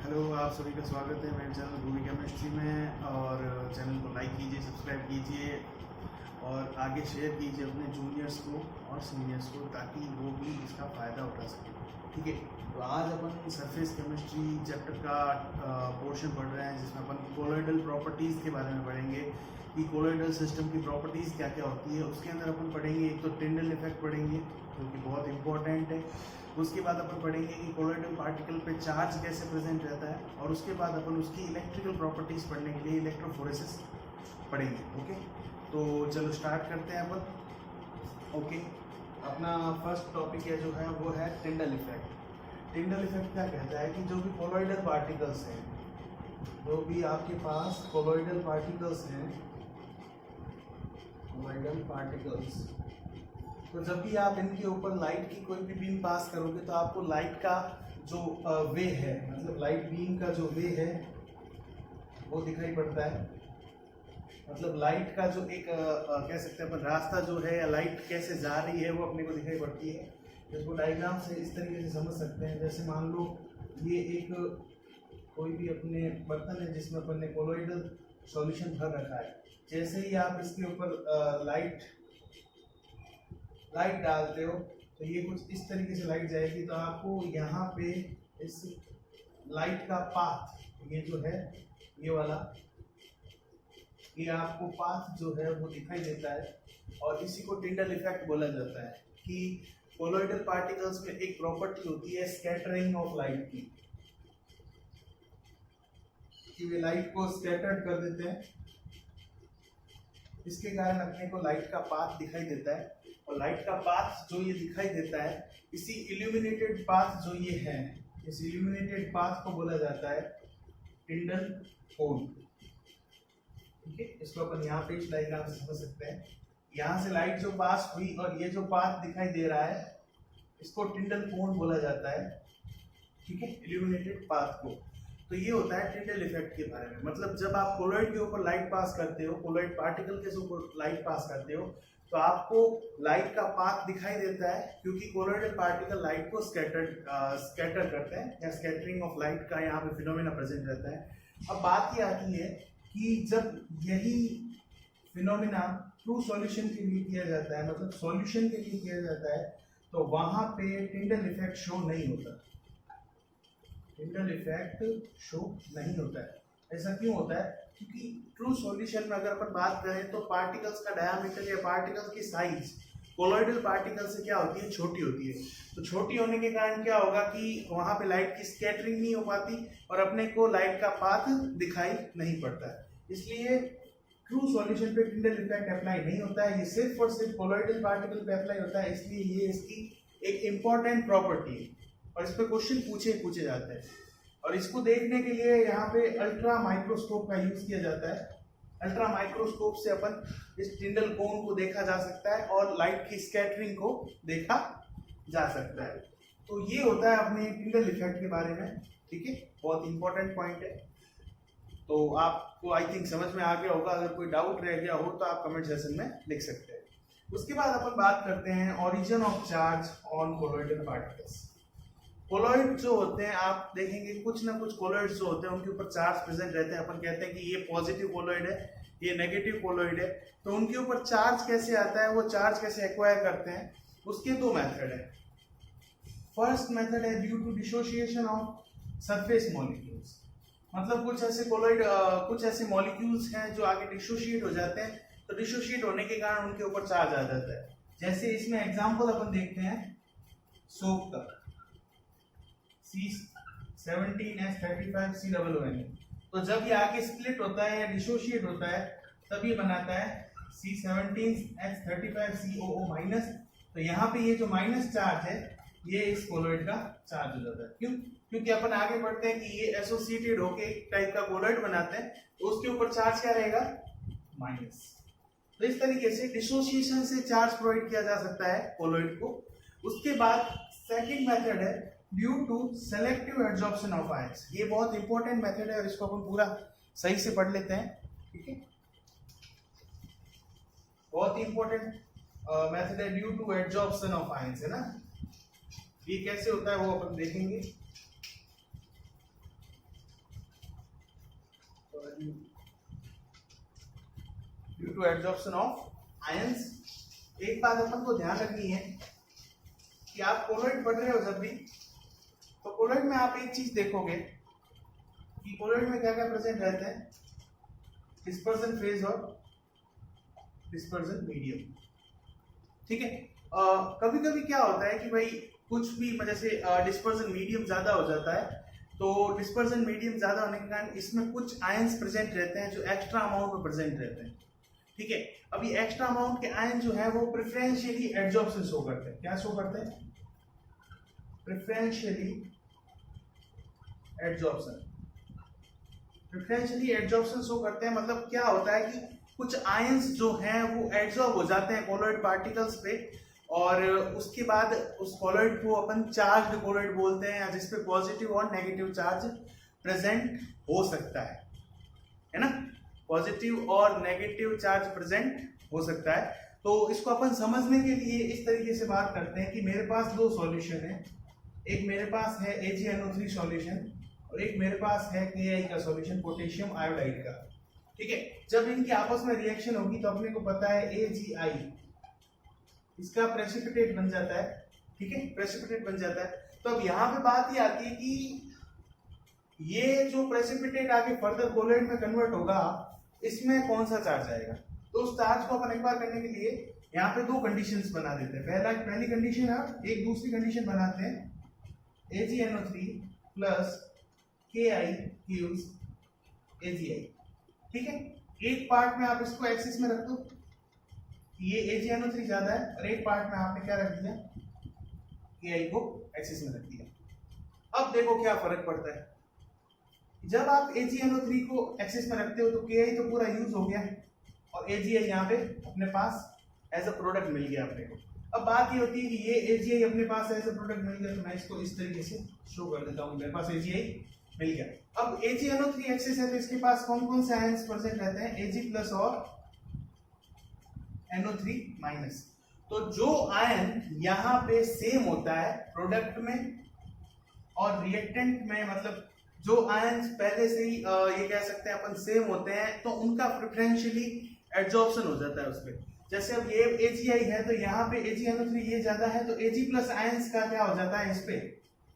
Hello, आप सभी का स्वागत है मेरे चैनल भूमि केमिस्ट्री में। और चैनल को लाइक कीजिए, सब्सक्राइब कीजिए और आगे शेयर कीजिए अपने जूनियर्स को और सीनियर्स को, ताकि वो भी इसका फ़ायदा उठा सकें। ठीक है, तो आज अपन सरफेस केमिस्ट्री चैप्टर का पोर्शन पढ़ रहे हैं, जिसमें अपन कोलोइडल प्रॉपर्टीज़ के बारे में पढ़ेंगे कि कोलोइडल सिस्टम की प्रॉपर्टीज़ क्या क्या होती है। उसके अंदर अपन पढ़ेंगे एक तो टिंडल इफेक्ट पढ़ेंगे, जो कि बहुत इंपॉर्टेंट है। उसके बाद अपन पढ़ेंगे कि कोलोइडल पार्टिकल पे चार्ज कैसे प्रेजेंट रहता है, और उसके बाद अपन उसकी इलेक्ट्रिकल प्रॉपर्टीज़ पढ़ने के लिए इलेक्ट्रोफोरेसिस पढ़ेंगे। ओके, तो चलो स्टार्ट करते हैं अपन। ओके, अपना फर्स्ट टॉपिक है जो है वो है टिंडल इफेक्ट। टिंडल इफेक्ट क्या कहता है कि जो भी कोलोइडल पार्टिकल्स हैं, जो भी आपके पास कोलोइडल पार्टिकल्स हैं, कोलोइडल पार्टिकल्स, तो जब भी आप इनके ऊपर लाइट की कोई भी बीम पास करोगे तो आपको लाइट का जो वे है, मतलब लाइट बीम का जो वे है वो दिखाई पड़ता है। मतलब लाइट का जो एक कह सकते हैं अपन रास्ता जो है, या लाइट कैसे जा रही है, वो अपने को दिखाई पड़ती है। इसको डायग्राम से इस तरीके से समझ सकते हैं। जैसे मान लो ये एक कोई भी अपने बर्तन है जिसमें अपन ने कोलोइडल सॉल्यूशन भर रखा है। जैसे ही आप इसके ऊपर लाइट डालते हो तो ये कुछ इस तरीके से लाइट जाएगी, तो आपको यहाँ पे इस लाइट का पाथ, ये जो है ये वाला, ये आपको पाथ जो है वो दिखाई देता है। और इसी को टिंडल इफेक्ट बोला जाता है कि कोलोइडल पार्टिकल्स में एक प्रॉपर्टी होती है स्कैटरिंग ऑफ लाइट की, कि वे लाइट को स्कैटर्ड कर देते हैं। इसके कारण अपने को लाइट का पाथ दिखाई देता है, और लाइट का पाथ जो ये दिखाई देता है, इसी इल्यूमिनेटेड पाथ जो ये है, इस इल्यूमिनेटेड पाथ को बोला जाता है टिंडल कोन। ठीक है, इसको अपन यहाँ पे इस डायग्राम से समझ सकते हैं। यहाँ से लाइट जो पास हुई और ये जो पाथ दिखाई दे रहा है, इसको टिंडल कोन बोला जाता है। ठीक है, इल्यूमिनेटेड पाथ को। तो ये होता है टिंडल इफेक्ट के बारे में। मतलब जब आप कोलोइड के ऊपर लाइट पास करते हो, कोलोइड पार्टिकल के ऊपर लाइट पास करते हो, तो आपको लाइट का पाथ दिखाई देता है, क्योंकि कोलोइडल पार्टिकल लाइट को स्कैटर करते हैं, या स्कैटरिंग ऑफ लाइट का यहाँ पे फिनोमेना प्रेजेंट रहता है। अब बात ये आती है कि जब यही फिनोमेना ट्रू सॉल्यूशन के लिए किया जाता है, मतलब सॉल्यूशन के लिए किया जाता है, तो वहां पे टिंडल इफेक्ट शो नहीं होता। टिंडल इफेक्ट शो नहीं होता है। ऐसा क्यों होता है? क्योंकि ट्रू सॉल्यूशन में अगर अपन बात करें तो पार्टिकल्स का डायमीटर या पार्टिकल्स की साइज कोलोइडल पार्टिकल से क्या होती है, छोटी होती है। तो छोटी होने के कारण क्या होगा कि वहां पे लाइट की स्कैटरिंग नहीं हो पाती, और अपने को लाइट का पाथ दिखाई नहीं पड़ता है। इसलिए ट्रू सॉल्यूशन पे टिंडल इफेक्ट अप्लाई नहीं होता है, ये सिर्फ और सिर्फ कोलोइडल पार्टिकल पे अप्लाई होता है। इसलिए ये इसकी एक इम्पॉर्टेंट प्रॉपर्टी है, और इस पर क्वेश्चन पूछे जाते हैं। और इसको देखने के लिए यहाँ पे अल्ट्रा माइक्रोस्कोप का यूज किया जाता है। अल्ट्रा माइक्रोस्कोप से अपन इस टिंडल कोन को देखा जा सकता है, और लाइट की स्कैटरिंग को देखा जा सकता है। तो ये होता है अपने टिंडल इफेक्ट के बारे में। ठीक है, बहुत इंपॉर्टेंट पॉइंट है। तो आपको आई थिंक समझ में आ गया होगा। अगर कोई डाउट रह गया हो तो आप कमेंट सेक्शन में लिख सकते हैं। उसके बाद अपन बात करते हैं origin of charge on colloidal particles. Colloid जो होते हैं, आप देखेंगे कुछ ना कुछ कोलोइड जो होते हैं उनके ऊपर चार्ज प्रेजेंट रहते हैं। अपन कहते हैं कि ये पॉजिटिव कोलोइड है, ये नेगेटिव कोलोइड है। तो उनके ऊपर चार्ज कैसे आता है, वो चार्ज कैसे एक्वायर करते हैं, उसके दो मेथड है। फर्स्ट मेथड है due to dissociation of surface molecules. मतलब कुछ ऐसे कोलोइड, कुछ ऐसे मॉलिक्यूल्स हैं जो आगे डिसोशिएट हो जाते हैं, तो डिसोशिएट होने के कारण उनके ऊपर चार्ज आ जाता है। जैसे इसमें एग्जांपल अपन देखते हैं सोप का, C17H35COONE। तो जब ये आगे स्प्लिट होता है या डिसोशिएट होता है, तब ये बनाता है C17H35COO-। तो यहाँ पे ये जो माइनस चार्ज है, ये इस कोलोइड का चार्ज हो जाता है। क्यों? क्योंकि अपन आगे बढ़ते हैं कि ये एसोसिएटेड होके एक टाइप का कोलोइड बनाते हैं, तो उसके ऊपर चार्ज क्या रहेगा, माइनस। तो इस तरीके से डिसोसिएशन से चार्ज प्रोवाइड किया जा सकता है कोलोइड को। उसके बाद सेकंड मेथड है due to selective adsorption of ions. ये बहुत इंपॉर्टेंट मेथड है, और इसको अपन पूरा सही से पढ़ लेते हैं। ठीक है, बहुत इंपॉर्टेंट मेथड है due to adsorption of ions, है ना। ये कैसे होता है वो अपन देखेंगे। To adsorption of ions. एक बात अपन को ध्यान रखनी है कि आप कोलॉइड पढ़ रहे हो जब भी, तो कोलॉइड में आप एक चीज देखोगे कि कोलॉइड में क्या क्या प्रेजेंट रहते हैं, डिस्पर्जन फेज और डिस्पर्जन मीडियम। ठीक है, कभी कभी क्या होता है कि भाई कुछ भी जैसे डिस्पर्जन मीडियम ज्यादा हो जाता है, तो डिस्पर्जन मीडियम ज्यादा होने के कारण इसमें कुछ आयंस प्रेजेंट रहते हैं जो एक्स्ट्रा अमाउंट में प्रेजेंट रहते हैं। ठीक है, अब ये एक्स्ट्रा अमाउंट के आयन जो है वो प्रेफरेंशियली एड्जॉर्प्शन शो करते हैं। क्या शो करते हैं? Preferentially adsorption. Preferentially adsorption show करते हैं मतलब क्या होता है कि कुछ आयंस जो हैं वो एड्जॉर्ब हो जाते हैं कोलॉइड पार्टिकल्स पे, और उसके बाद उस कोलॉइड को अपन चार्ज्ड कोलॉइड बोलते हैं, या जिसपे पॉजिटिव और नेगेटिव चार्ज प्रेजेंट हो सकता है ना, पॉजिटिव और नेगेटिव चार्ज प्रेजेंट हो सकता है। तो इसको अपन समझने के लिए इस तरीके से बात करते हैं कि मेरे पास दो सॉल्यूशन है, एक मेरे पास है AgNO3 सॉल्यूशन और एक मेरे पास है Ki का सॉल्यूशन, पोटेशियम आयोडाइड का। ठीक है, जब इनकी आपस में रिएक्शन होगी तो अपने को पता है AgI इसका प्रेसिपिटेट बन जाता है। ठीक है, प्रेसिपिटेट बन जाता है। तो अब यहाँ पे बात ये आती है कि ये जो प्रेसिपिटेट आगे फर्दर कोलॉइड में कन्वर्ट होगा, इसमें कौन सा चार्ज आएगा। तो उस चार्ज को अपन एक बार करने के लिए यहाँ पे दो कंडीशंस बना देते हैं। पहली कंडीशन है, एक दूसरी कंडीशन बनाते हैं, AgNO3 plus Ki gives AgI। ठीक है, एक पार्ट में आप इसको एक्सिस में रख दो, ये AgNO3 ज्यादा है, और एक पार्ट में आपने क्या रख दिया, Ki को एक्सिस में रख दिया। अब देखो क्या फर्क पड़ता है, जब आप AgNO3 को एक्सिस में रखते हो तो Ki तो पूरा यूज हो गया और AgI यहाँ पे अपने पास एज अ प्रोडक्ट मिल गया अपने को। अब बात ये होती है कि ये AgI अपने पास एज अ प्रोडक्ट मिल गया, तो मैं इसको इस तरीके से शो कर देता हूँ, मेरे पास AgI मिल गया। अब AgNO3 एक्सिस है तो इसके पास कौन कौन से आयंस प्रेजेंट रहते हैं, Ag प्लस और NO3 माइनस। तो जो आयन यहाँ पे सेम होता है प्रोडक्ट में और रिएक्टेंट में, मतलब जो आयन पहले से ही ये कह सकते हैं अपन सेम होते हैं, तो उनका प्रेफरेंशियली एड्जॉर्प्शन हो जाता है उसपे। जैसे अब ये AgI है तो यहाँ पे AgNO3 ये ज्यादा है, तो Ag प्लस आयंस का क्या हो जाता है इस पे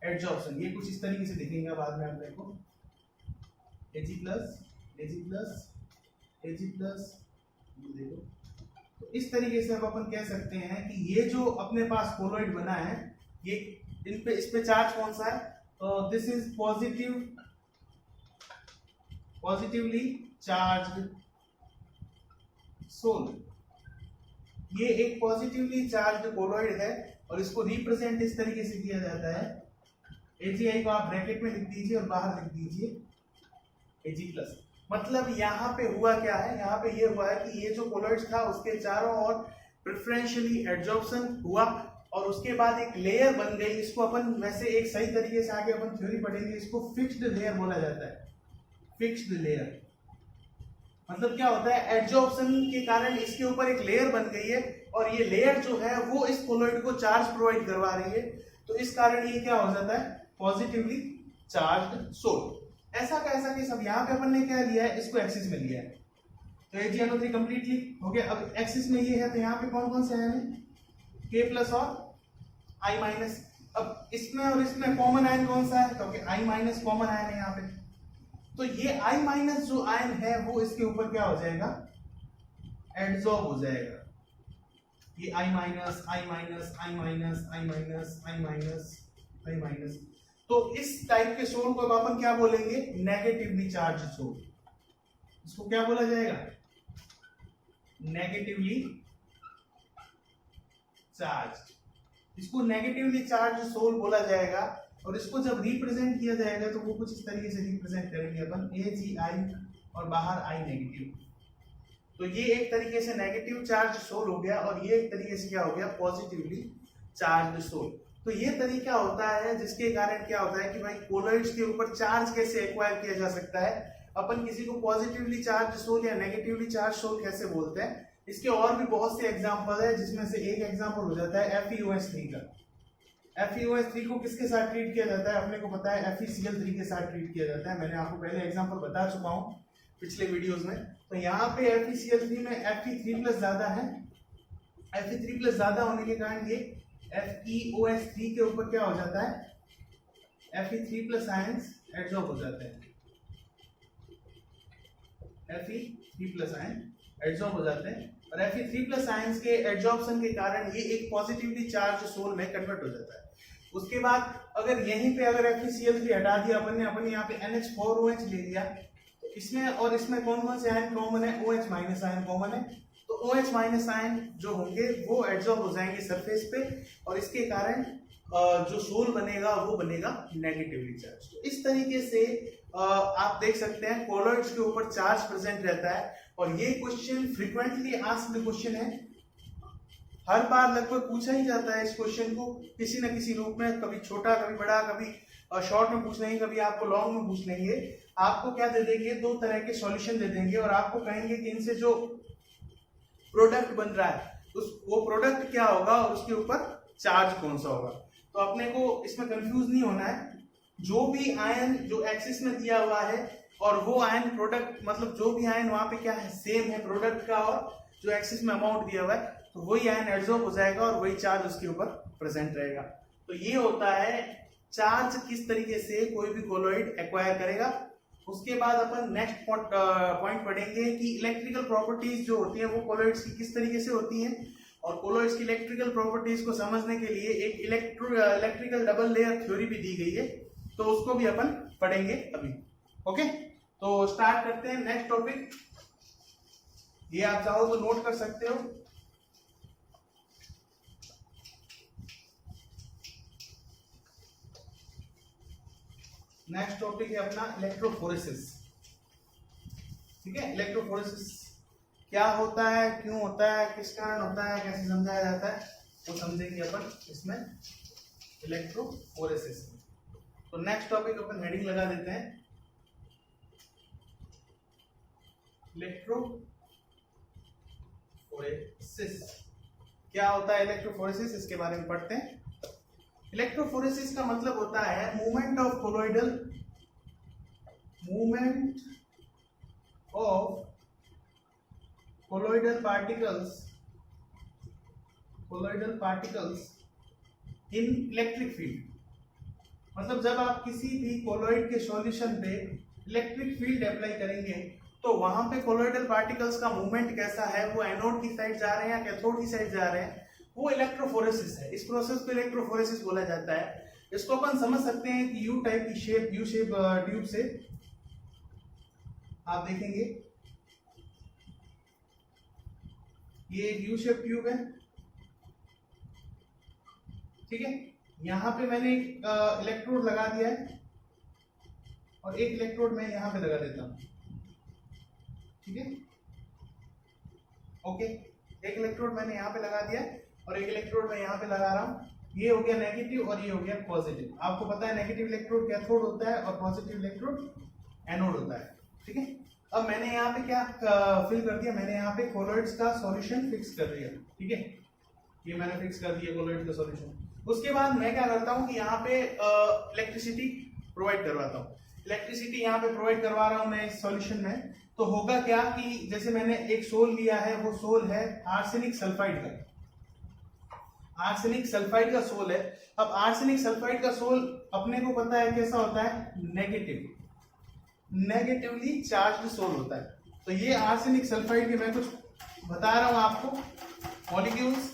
एड्जॉर्प्शन। ये कुछ इस तरीके से दिखेंगे बाद में हम देखो, Ag प्लस ये देखो। तो इस तरीके से अब अपन कह सकते हैं कि ये जो अपने पास कोलॉइड बना है, ये इस पे चार्ज कौन सा है, तो this is positively charged sol. ये एक पॉजिटिवली चार्ज्ड कोलॉइड है और इसको रिप्रेजेंट इस तरीके से किया जाता है, AgI को आप ब्रैकेट में लिख दीजिए और बाहर लिख दीजिए Ag+। मतलब यहाँ पे हुआ क्या है, यहाँ पे ये हुआ है कि ये जो कोलॉइड था उसके चारों ओर प्रेफरेंशियली एड्जॉर्प्शन हुआ और उसके बाद एक लेयर बन गई। इसको अपन वैसे एक सही तरीके से आगे अपन थ्योरी पढ़ेंगे, इसको फिक्स्ड लेयर बोला जाता है। फिक्स्ड लेयर मतलब क्या होता है, एड्जॉर्प्शन के कारण इसके ऊपर एक लेयर बन गई है और ये लेयर जो है वो इस कोलॉइड को चार्ज प्रोवाइड करवा रही है, तो इस कारण ये क्या हो जाता है, पॉजिटिवली चार्ज्ड सोल। ऐसा का ऐसा कि सब यहाँ पे अपन ने क्या लिया है, इसको एक्सिस में लिया है, तो AgNO3 कंप्लीटली हो गया। अब एक्सिस में ये है तो यहाँ पे कौन कौन से आयन है, K प्लस और I माइनस। अब इसमें और इसमें कॉमन आयन कौन सा है, क्योंकि I माइनस कॉमन आयन है यहाँ पे, तो ये I माइनस जो आयन है वो इसके ऊपर क्या हो जाएगा, एड्सॉर्ब हो जाएगा। ये I minus I minus I minus I minus I minus I minus, तो इस टाइप के सोल को अपन क्या बोलेंगे, नेगेटिवली चार्ज सोल। इसको क्या बोला जाएगा, नेगेटिवली चार्ज। इसको नेगेटिवली चार्ज सोल बोला जाएगा और इसको जब रिप्रेजेंट किया जाएगा तो वो कुछ इस तरीके से रिप्रेजेंट करेंगे अपन, AgI और बाहर I नेगेटिव। तो ये एक तरीके से नेगेटिव चार्ज सोल हो गया और ये एक तरीके से क्या हो गया, पॉजिटिवली चार्ज सोल। तो ये तरीका होता है जिसके कारण क्या होता है कि भाई कोलॉइड्स के ऊपर चार्ज कैसे एक्वायर किया जा सकता है। अपन किसी को पॉजिटिवली चार्ज सोल या नेगेटिवली चार्ज सोल कैसे बोलते हैं, इसके और भी बहुत से एग्जांपल है, जिसमें से एक एग्जांपल हो जाता है FeOH3 का। FeOH3 को किसके साथ ट्रीट किया जाता है, अपने को पता है FeCl3 के साथ ट्रीट किया जाता है। मैंने आपको पहले एग्जांपल बता चुका हूँ। पिछले वीडियोस में। तो यहाँ पे FeCl3 में Fe3+ ज्यादा है, Fe3+ ज्यादा होने के कारण ये FeOH3 के ऊपर क्या हो जाता है, Fe3+ आयंस एडजॉर्ब हो जाते हैं, Fe3+ आयन एडजॉर्ब हो जाते हैं, और Fe3+ आयंस के एडजॉर्प्शन के कारण ये एक पॉजिटिवली चार्ज सोल में कन्वर्ट हो जाता है। उसके बाद अगर यहीं पे अगर FeCl3 हटा दिया अपन यहाँ पे NH4OH ले लिया, तो इसमें और इसमें कौन कौन से आयन कॉमन है, OH- आयन कॉमन है, तो OH- आयन जो होंगे वो एडजॉर्ब हो जाएंगे सरफेस पे, और इसके कारण जो सोल बनेगा वो बनेगा नेगेटिवली चार्ज। तो इस तरीके से आप देख सकते हैं कोलॉइड्स के ऊपर चार्ज प्रेजेंट रहता है, और ये क्वेश्चन फ्रीक्वेंटली आस्क्ड क्वेश्चन है, हर बार लगभग पूछा ही जाता है इस क्वेश्चन को किसी न किसी रूप में, कभी छोटा कभी बड़ा, कभी शॉर्ट में पूछ लेंगे, कभी आपको लॉन्ग में पूछ लेंगे। आपको क्या दे देंगे, दो तरह के सॉल्यूशन दे देंगे, और आपको कहेंगे कि इनसे जो प्रोडक्ट बन रहा है वो प्रोडक्ट क्या होगा और उसके ऊपर चार्ज कौन सा होगा। तो अपने को इसमें कंफ्यूज नहीं होना है, जो भी आयन जो एक्सिस में दिया हुआ है और वो आयन प्रोडक्ट, मतलब जो भी आयन वहां पे क्या है, सेम है प्रोडक्ट का, और जो एक्सिस में अमाउंट दिया हुआ है, तो वही आयन एडजॉर्ब हो जाएगा और वही चार्ज उसके ऊपर प्रेजेंट रहेगा। तो ये होता है चार्ज किस तरीके से कोई भी कोलॉइड एक्वायर करेगा। उसके बाद अपन नेक्स्ट पॉइंट पढ़ेंगे कि इलेक्ट्रिकल प्रॉपर्टीज जो होती हैं वो कोलॉइड्स की किस तरीके से होती हैं, और कोलॉइड्स की इलेक्ट्रिकल प्रॉपर्टीज को समझने के लिए एक इलेक्ट्रिकल डबल लेयर थ्योरी भी दी गई है, तो उसको भी अपन पढ़ेंगे अभी। ओके, तो स्टार्ट करते हैं नेक्स्ट टॉपिक। ये आप चाहो तो नोट कर सकते हो। नेक्स्ट टॉपिक है अपना इलेक्ट्रोफोरेसिस। ठीक है, इलेक्ट्रोफोरेसिस क्या होता है, क्यों होता है, किस कारण होता है, कैसे समझाया जाता है, वो समझेंगे अपन इसमें इलेक्ट्रोफोरेसिस में। तो नेक्स्ट टॉपिक अपन हेडिंग लगा देते हैं इलेक्ट्रोफोरेसिस। क्या होता है इलेक्ट्रोफोरेसिस, इसके बारे में पढ़ते हैं। इलेक्ट्रोफोरेसिस का मतलब होता है movement of colloidal particles in electric field. मतलब जब आप किसी भी कोलॉइड के सॉल्यूशन पे इलेक्ट्रिक फील्ड अप्लाई करेंगे तो वहां पे कोलॉइडल पार्टिकल्स का मूवमेंट कैसा है, वो एनोड की साइड जा रहे हैं या कैथोड की साइड जा रहे हैं, वो इलेक्ट्रोफोरेसिस है। इस प्रोसेस को इलेक्ट्रोफोरेसिस बोला जाता है। इसको अपन समझ सकते हैं कि यू टाइप की शेप, यू शेप ट्यूब से आप देखेंगे, ये एक यू शेप ट्यूब है। ठीक है, यहां पे मैंने एक इलेक्ट्रोड लगा दिया है और एक इलेक्ट्रोड मैं यहां पे लगा देता हूं। ठीक है, ओके, एक इलेक्ट्रोड मैंने यहां पे लगा दिया और एक इलेक्ट्रोड मैं यहां पे लगा रहा हूं। ये हो गया नेगेटिव और ये हो गया पॉजिटिव। आपको पता है नेगेटिव इलेक्ट्रोड कैथोड होता है और पॉजिटिव इलेक्ट्रोड एनोड होता है। ठीक है, अब मैंने यहाँ पे क्या फिल कर दिया, मैंने यहाँ पे कोलॉइड्स का सॉल्यूशन फिक्स कर दिया। ठीक है, ये मैंने फिक्स कर दिया कोलॉइड का सॉल्यूशन। उसके बाद मैं क्या करता हूँ कि यहाँ पे इलेक्ट्रिसिटी प्रोवाइड करवाता हूँ। इलेक्ट्रिसिटी यहाँ पे प्रोवाइड करवा रहा हूँ मैं इस सॉल्यूशन में। तो होगा क्या कि जैसे मैंने एक सोल लिया है, वो सोल है आर्सेनिक सल्फाइड का, आर्सेनिक सल्फाइड का सोल है। अब आर्सेनिक सल्फाइड का सोल अपने को पता है कैसा होता है, नेगेटिवली चार्ज्ड सोल होता है। तो ये आर्सेनिक सल्फाइड के मैं कुछ बता रहा हूं आपको मॉलिक्यूल्स,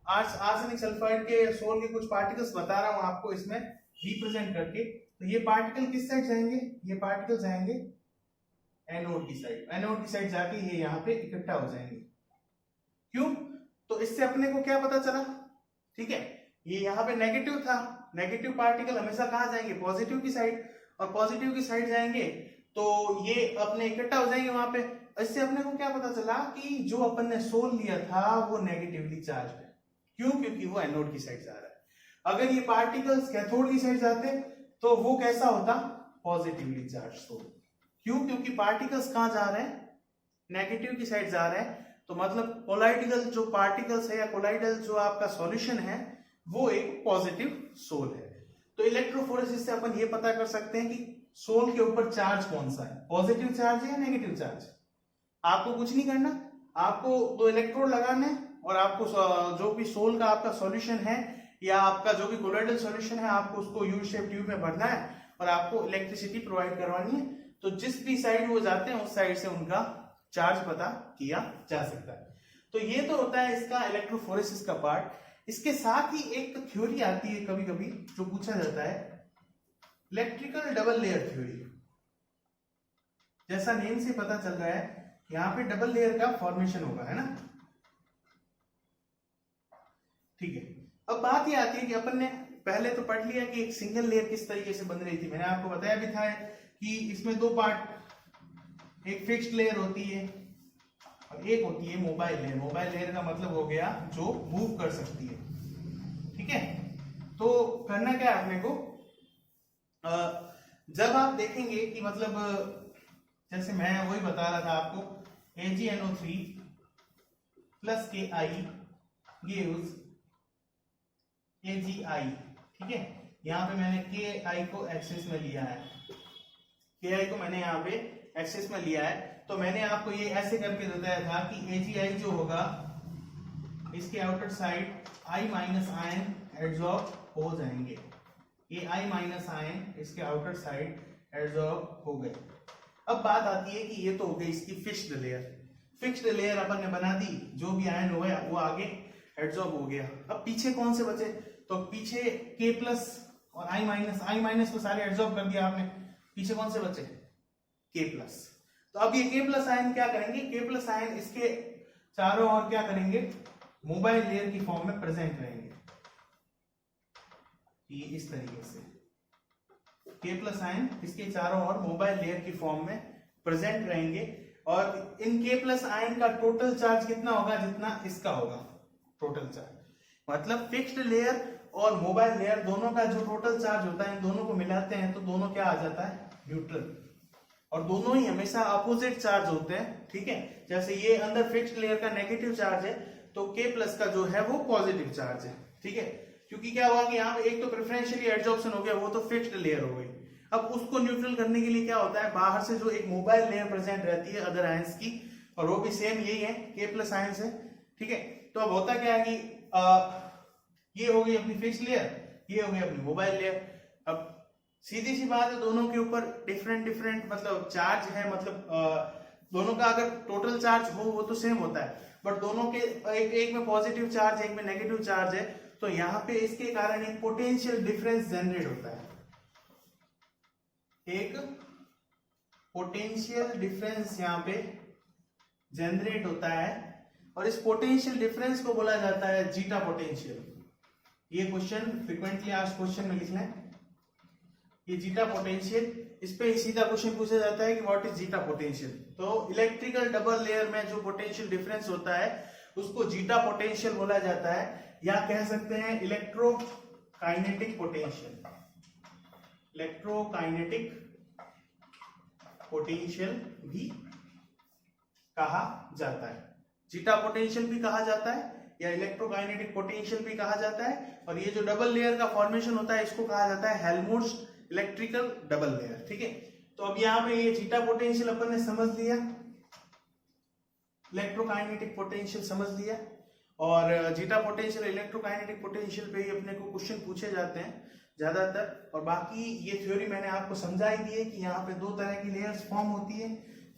आर्सेनिक सल्फाइड के सोल के कुछ पार्टिकल्स बता रहा हूं आपको इसमें रिप्रेजेंट करके। तो ये पार्टिकल किस साइड जाएंगे, ये पार्टिकल जाएंगे एनोड की साइड, एनोड की साइड जाके ये यहाँ पे इकट्ठा हो जाएंगे। क्यों, तो इससे अपने को क्या पता चला, ठीक है, ये यहाँ पे नेगेटिव था, नेगेटिव पार्टिकल हमेशा कहाँ जाएंगे, पॉजिटिव की साइड, और पॉजिटिव की साइड जाएंगे तो ये अपने इकट्ठा हो जाएंगे वहां पे। इससे अपने को क्या पता चला कि जो अपन ने सोल लिया था वो नेगेटिवली चार्ज है। क्यों, क्योंकि वो एनोड की साइड जा रहा है। अगर ये पार्टिकल्स कैथोड की साइड जाते तो वो कैसा होता, पॉजिटिवली चार्ज सोल। क्यों, क्योंकि पार्टिकल्स कहाँ जा रहे हैं, नेगेटिव की साइड जा रहे हैं। तो मतलब कोलाइडल जो पार्टिकल्स है या कोलाइडल जो आपका सॉल्यूशन है वो एक पॉजिटिव सोल है। तो इलेक्ट्रोफोरेसिस से अपन ये पता कर सकते हैं कि सोल के ऊपर चार्ज कौन सा है, पॉजिटिव चार्ज है या नेगेटिव चार्ज। आपको कुछ नहीं करना, आपको 2 इलेक्ट्रोड लगाने और आपको जो भी सोल का आपका सॉल्यूशन है या आपका जो भी कोलोइडल सॉल्यूशन है आपको उसको यू शेप ट्यूब में भरना है और आपको इलेक्ट्रिसिटी प्रोवाइड करवानी है। तो जिस भी साइड वो जाते हैं उस साइड से उनका चार्ज पता किया जा सकता है। तो ये तो होता है इसका इलेक्ट्रोफोरेसिस का पार्ट। इसके साथ ही एक थ्योरी आती है कभी कभी जो पूछा जाता है, इलेक्ट्रिकल डबल लेयर थ्योरी। जैसा नेम से पता चल रहा है यहां पे डबल लेयर का फॉर्मेशन होगा, है ना। ठीक है, अब बात ये आती है कि अपन ने पहले तो पढ़ लिया कि एक सिंगल लेयर किस तरीके से बन रही थी। मैंने आपको बताया भी था कि इसमें 2 पार्ट, एक फिक्स्ड लेयर होती है और एक होती है मोबाइल लेयर। मोबाइल लेयर का मतलब हो गया जो मूव कर सकती है। ठीक है, तो करना क्या है अपने को, जब आप देखेंगे कि मतलब जैसे मैं वही बता रहा था आपको, AgNO3 plus KI gives AgI। ठीक है, यहाँ पे मैंने KI को एक्सेस में लिया है, KI को मैंने यहाँ पे एक्सेस में लिया है। तो मैंने आपको ये ऐसे करके बताया था कि AgI जो होगा इसके outer side I minus ion adsorb हो जाएंगे। ये I माइनस आयन इसके आउटर साइड एड्सॉर्ब हो गए। अब बात आती है कि ये तो हो गई इसकी फिक्स्ड लेयर। फिक्स्ड लेयर अपन ने बना दी, जो भी आयन हो गया वो आगे एड्सॉर्ब हो गया। अब पीछे कौन से बचे, तो पीछे K प्लस और I माइनस तो सारे एड्सॉर्ब कर दिया आपने, पीछे कौन से बचे, K प्लस। तो अब ये K प्लस आयन क्या करेंगे, K प्लस आयन इसके चारों ओर क्या करेंगे, मोबाइल लेयर की फॉर्म में प्रेजेंट रहेंगे। ये इस तरीके से K प्लस आयन इसके चारों ओर मोबाइल लेयर की फॉर्म में प्रेजेंट रहेंगे। और इन K प्लस आयन का टोटल चार्ज कितना होगा, जितना इसका होगा टोटल चार्ज। मतलब फिक्स्ड लेयर और मोबाइल लेयर दोनों का जो टोटल चार्ज होता है, इन दोनों को मिलाते हैं तो दोनों क्या आ जाता है, न्यूट्रल। और दोनों ही हमेशा अपोजिट चार्ज होते हैं। ठीक है, जैसे ये अंदर फिक्स्ड लेयर का नेगेटिव चार्ज है तो K प्लस का जो है वो पॉजिटिव चार्ज है। ठीक है, क्योंकि क्या हुआ कि यहाँ पे एक तो प्रेफरेंशियली एडजॉर्प्शन हो गया, वो तो फिक्स्ड लेयर हो गई। अब उसको न्यूट्रल करने के लिए क्या होता है, बाहर से जो एक मोबाइल लेयर प्रेजेंट रहती है अदर आयंस की, और वो भी सेम यही है, K प्लस आयंस है। ठीक है, तो अब होता क्या है कि ये हो गई अपनी फिक्स्ड लेयर, ये हो गई अपनी मोबाइल लेयर। अब सीधी सी बात है, दोनों के ऊपर डिफरेंट मतलब चार्ज है, मतलब दोनों का अगर टोटल चार्ज हो वो तो सेम होता है, बट दोनों के एक में पॉजिटिव चार्ज है, एक में नेगेटिव चार्ज है। तो यहाँ पे इसके कारण एक पोटेंशियल डिफरेंस जनरेट होता है, एक पोटेंशियल डिफरेंस यहाँ पे जनरेट होता है। और इस पोटेंशियल डिफरेंस को बोला जाता है जीटा पोटेंशियल। ये क्वेश्चन फ्रीक्वेंटली आस्क्ड क्वेश्चन में लिखना है, ये जीटा पोटेंशियल। इस पे सीधा क्वेश्चन पूछा जाता है कि व्हाट इज जीटा पोटेंशियल। तो इलेक्ट्रिकल डबल लेयर में जो पोटेंशियल डिफरेंस होता है उसको जीटा पोटेंशियल बोला जाता है, या कह सकते हैं इलेक्ट्रोकाइनेटिक पोटेंशियल। इलेक्ट्रोकाइनेटिक पोटेंशियल भी कहा जाता है, जीटा पोटेंशियल भी कहा जाता है या इलेक्ट्रोकाइनेटिक पोटेंशियल भी कहा जाता है। और ये जो डबल लेयर का फॉर्मेशन होता है इसको कहा जाता है हेल्महोल्ट्ज इलेक्ट्रिकल डबल लेयर। ठीक है, तो अब यहाँ पे ये जीटा पोटेंशियल अपन ने समझ लिया, इलेक्ट्रोकाइनेटिक पोटेंशियल समझ लिया, और जीटा पोटेंशियल इलेक्ट्रोकाइनेटिक पोटेंशियल पे ही अपने को क्वेश्चन पूछे जाते हैं ज्यादातर। और बाकी ये थ्योरी मैंने आपको समझा ही दी है कि यहाँ पे 2 तरह की लेयर्स फॉर्म होती है,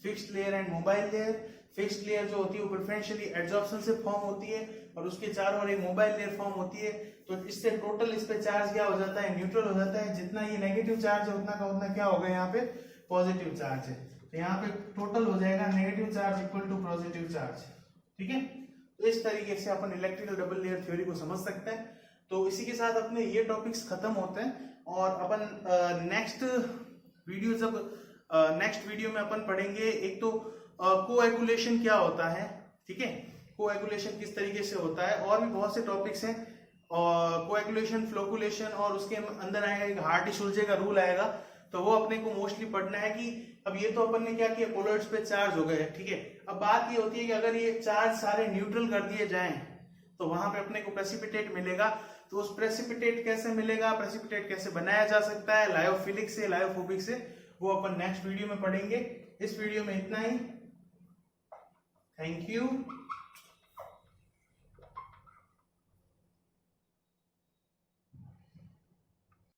fixed layer and mobile layer. Fixed layer जो होती है वो प्रेफरेंशियली एडजॉर्प्शन से फॉर्म होती है और उसके चारों ओर एक मोबाइल लेयर फॉर्म होती है। तो इससे टोटल इस पे चार्ज क्या हो जाता है, न्यूट्रल हो जाता है। जितना ये नेगेटिव चार्ज है उतना का उतना क्या होगा, यहाँ पे पॉजिटिव चार्ज है। तो यहाँ पे टोटल हो जाएगा negative charge equal to positive charge. ठीक है, तो इस तरीके से अपन इलेक्ट्रिकल डबल लेयर थ्योरी को समझ सकते हैं। तो इसी के साथ अपने ये टॉपिक्स खत्म होते हैं और अपन नेक्स्ट वीडियो में अपन पढ़ेंगे एक तो कोएगुलेशन क्या होता है। ठीक है, कोएगुलेशन किस तरीके से होता है, और भी बहुत से टॉपिक्स हैं, कोएगुलेशन, फ्लोकुलेशन, और उसके अंदर आएगा एक हार्डी-शुल्जे का रूल आएगा। तो वो अपने को मोस्टली पढ़ना है कि अब ये तो अपन ने क्या किया, कोलॉइड्स पे चार्ज हो गए। ठीक है, अब बात ये होती है कि अगर ये चार्ज सारे न्यूट्रल कर दिए जाएं तो वहां पे अपने को प्रेसिपिटेट मिलेगा। तो उस प्रेसिपिटेट कैसे मिलेगा, प्रेसिपिटेट कैसे बनाया जा सकता है लायोफिलिक से, लायोफोबिक से, वो अपन नेक्स्ट वीडियो में पढ़ेंगे। इस वीडियो में इतना ही। Thank you.